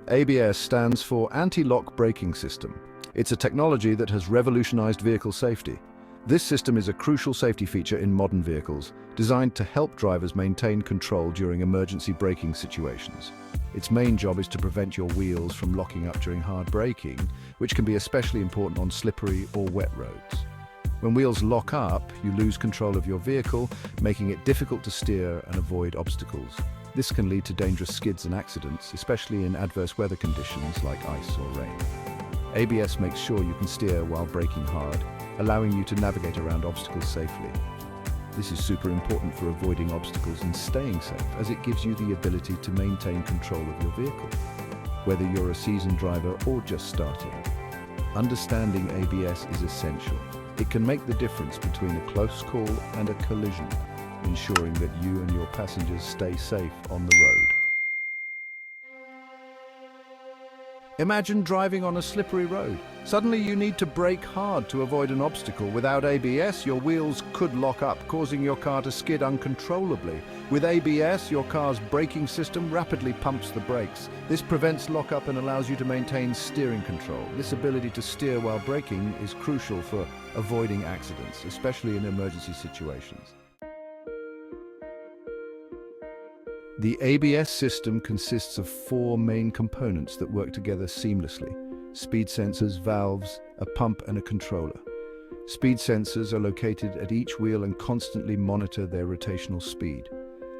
ABS stands for Anti-Lock Braking System. It's a technology that has revolutionized vehicle safety. This system is a crucial safety feature in modern vehicles, designed to help drivers maintain control during emergency braking situations. Its main job is to prevent your wheels from locking up during hard braking, which can be especially important on slippery or wet roads. When wheels lock up, you lose control of your vehicle, making it difficult to steer and avoid obstacles. This can lead to dangerous skids and accidents, especially in adverse weather conditions like ice or rain. ABS makes sure you can steer while braking hard, allowing you to navigate around obstacles safely. This is super important for avoiding obstacles and staying safe, as it gives you the ability to maintain control of your vehicle, whether you're a seasoned driver or just starting. Understanding ABS is essential. It can make the difference between a close call and a collision, ensuring that you and your passengers stay safe on the road. Imagine driving on a slippery road. Suddenly you need to brake hard to avoid an obstacle. Without ABS, your wheels could lock up, causing your car to skid uncontrollably. With ABS, your car's braking system rapidly pumps the brakes. This prevents lockup and allows you to maintain steering control. This ability to steer while braking is crucial for avoiding accidents, especially in emergency situations. The ABS system consists of 4 main components that work together seamlessly: speed sensors, valves, a pump, and a controller. Speed sensors are located at each wheel and constantly monitor their rotational speed.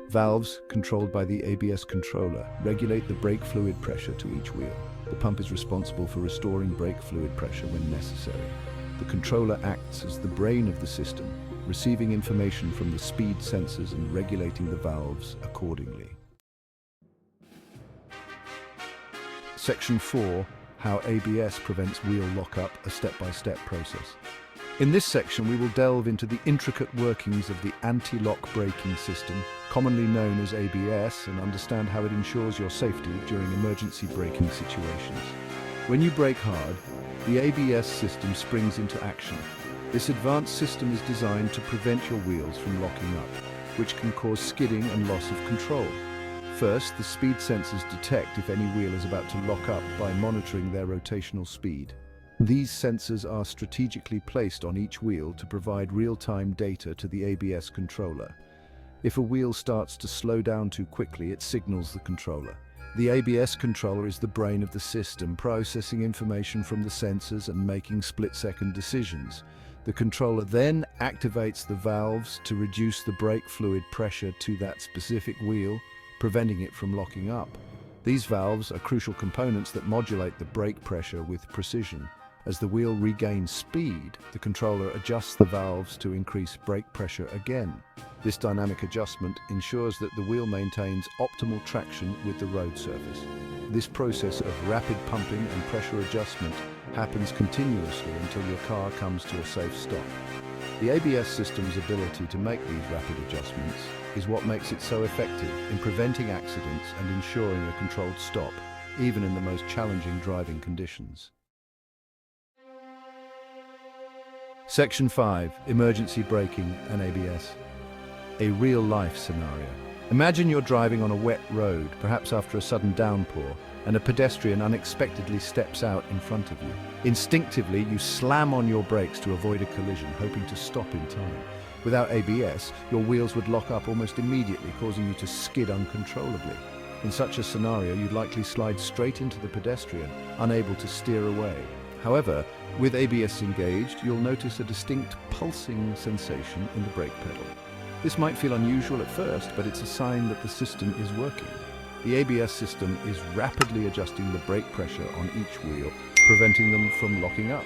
Valves, controlled by the ABS controller, regulate the brake fluid pressure to each wheel. The pump is responsible for restoring brake fluid pressure when necessary. The controller acts as the brain of the system, receiving information from the speed sensors and regulating the valves accordingly. Section 4. How ABS prevents wheel lockup, a step-by-step process. In this section, we will delve into the intricate workings of the anti-lock braking system, commonly known as ABS, and understand how it ensures your safety during emergency braking situations. When you brake hard, the ABS system springs into action. This advanced system is designed to prevent your wheels from locking up, which can cause skidding and loss of control. First, the speed sensors detect if any wheel is about to lock up by monitoring their rotational speed. These sensors are strategically placed on each wheel to provide real-time data to the ABS controller. If a wheel starts to slow down too quickly, it signals the controller. The ABS controller is the brain of the system, processing information from the sensors and making split-second decisions. The controller then activates the valves to reduce the brake fluid pressure to that specific wheel, preventing it from locking up. These valves are crucial components that modulate the brake pressure with precision. As the wheel regains speed, the controller adjusts the valves to increase brake pressure again. This dynamic adjustment ensures that the wheel maintains optimal traction with the road surface. This process of rapid pumping and pressure adjustment happens continuously until your car comes to a safe stop. The ABS system's ability to make these rapid adjustments is what makes it so effective in preventing accidents and ensuring a controlled stop, even in the most challenging driving conditions. Section 5. Emergency braking and ABS. A real-life scenario. Imagine you're driving on a wet road, perhaps after a sudden downpour, and a pedestrian unexpectedly steps out in front of you. Instinctively, you slam on your brakes to avoid a collision, hoping to stop in time. Without ABS, your wheels would lock up almost immediately, causing you to skid uncontrollably. In such a scenario, you'd likely slide straight into the pedestrian, unable to steer away. However, with ABS engaged, you'll notice a distinct pulsing sensation in the brake pedal. This might feel unusual at first, but it's a sign that the system is working. The ABS system is rapidly adjusting the brake pressure on each wheel, preventing them from locking up.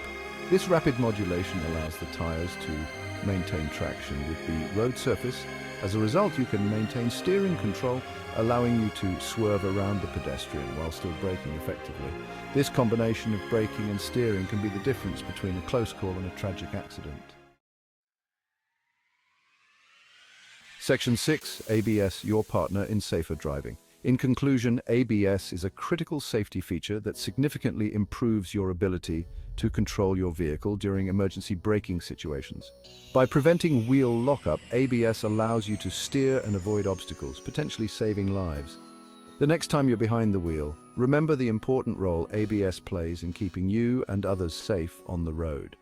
This rapid modulation allows the tires to maintain traction with the road surface. As a result, you can maintain steering control, allowing you to swerve around the pedestrian while still braking effectively. This combination of braking and steering can be the difference between a close call and a tragic accident. Section 6. ABS, your partner in safer driving. In conclusion, ABS is a critical safety feature that significantly improves your ability to control your vehicle during emergency braking situations. By preventing wheel lockup, ABS allows you to steer and avoid obstacles, potentially saving lives. The next time you're behind the wheel, remember the important role ABS plays in keeping you and others safe on the road.